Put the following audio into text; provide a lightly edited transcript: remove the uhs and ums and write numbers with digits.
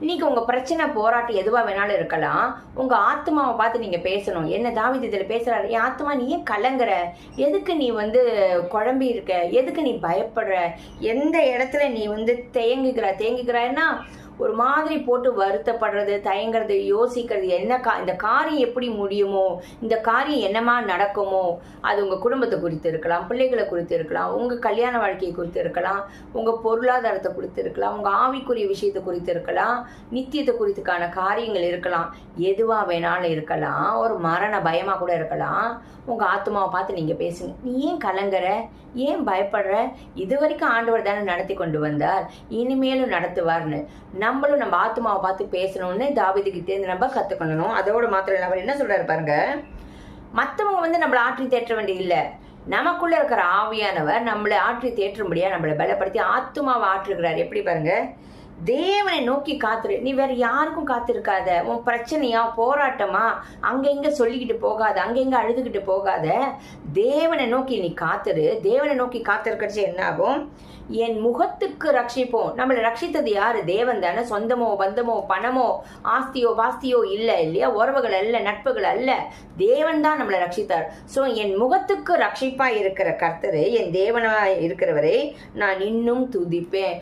இன்னைக்கு உங்க பிரச்சனை போராட்டம் எதுவா வேணாலும் இருக்கலாம். உங்க ஆத்மாவை பார்த்து நீங்க பேசணும். என்ன தாவீது இதுல பேசுறாரு, என் ஆத்மா நீ ஏன் கலங்குற, எதுக்கு நீ குழம்பி இருக்க, எதுக்கு நீ பயப்படுற, எந்த இடத்துல நீ தேங்குகிறாய்னா ஒரு மாதிரி போட்டு வருத்தப்படுறது, தயங்குறது, யோசிக்கிறது, இந்த காரியம் எப்படி முடியுமோ, இந்த காரியம் என்னமா நடக்குமோ, அது உங்கள் குடும்பத்தை குறித்து இருக்கலாம், பிள்ளைகளை குறித்து இருக்கலாம், உங்கள் கல்யாண வாழ்க்கையை குறித்து இருக்கலாம், உங்கள் பொருளாதாரத்தை குறித்து இருக்கலாம், உங்கள் ஆவிக்குரிய விஷயத்தை குறித்து இருக்கலாம், நித்தியத்தை குறித்துக்கான காரியங்கள் இருக்கலாம், எதுவாக வேணாலும் இருக்கலாம், ஒரு மரண பயமாக கூட இருக்கலாம். உங்கள் ஆத்மாவை பார்த்து நீங்கள் பேசுங்க. நீ ஏன் கலங்குற, ஏன் பயப்படுற, இது வரைக்கும் ஆண்டவர் தானே நடத்தி கொண்டு வந்தார், இனிமேலும் நடத்துவார்னு நம்மளும் நம்ம ஆத்மாவை பார்த்து பேசணும்னு தாவீதுகிட்டே நம்ம கற்றுக்கணும். அதோட மாத்திரம் அவர் என்ன சொல்றாரு பாருங்க, மற்றவங்க நம்மளை ஆற்றி தேற்ற வேண்டியது இல்லை, நமக்குள்ள இருக்கிற ஆவியானவர் நம்மளை ஆற்றி தேற்றும்படியா நம்மளை பலப்படுத்தி ஆத்மாவை ஆற்றுகிறார். எப்படி பாருங்க, தேவனை நோக்கி காத்துரு, நீ வேற யாருக்கும் காத்திருக்காத, உன் பிரச்சனையா போராட்டமா அங்கெங்க சொல்லிக்கிட்டு போகாத, அங்கெங்க அழுதுகிட்டு போகாத, தேவனை நோக்கி நீ காத்துரு. தேவனை நோக்கி காத்திருக்கச்சு என்ன ஆகும், என் முகத்துக்கு ரட்சிப்போம். நம்மளை ரட்சித்தது யாரு, தேவன் தானே. சொந்தமோ பந்தமோ பணமோ ஆஸ்தியோ பாஸ்தியோ இல்லை இல்லையா, உறவுகள் அல்ல, நட்புகள் அல்ல, தேவன் தான் நம்மளை ரட்சித்தார். ஸோ என் முகத்துக்கு ரட்சிப்பா இருக்கிற கர்த்தரை, என் தேவனா இருக்கிறவரை நான் இன்னும் துதிப்பேன்.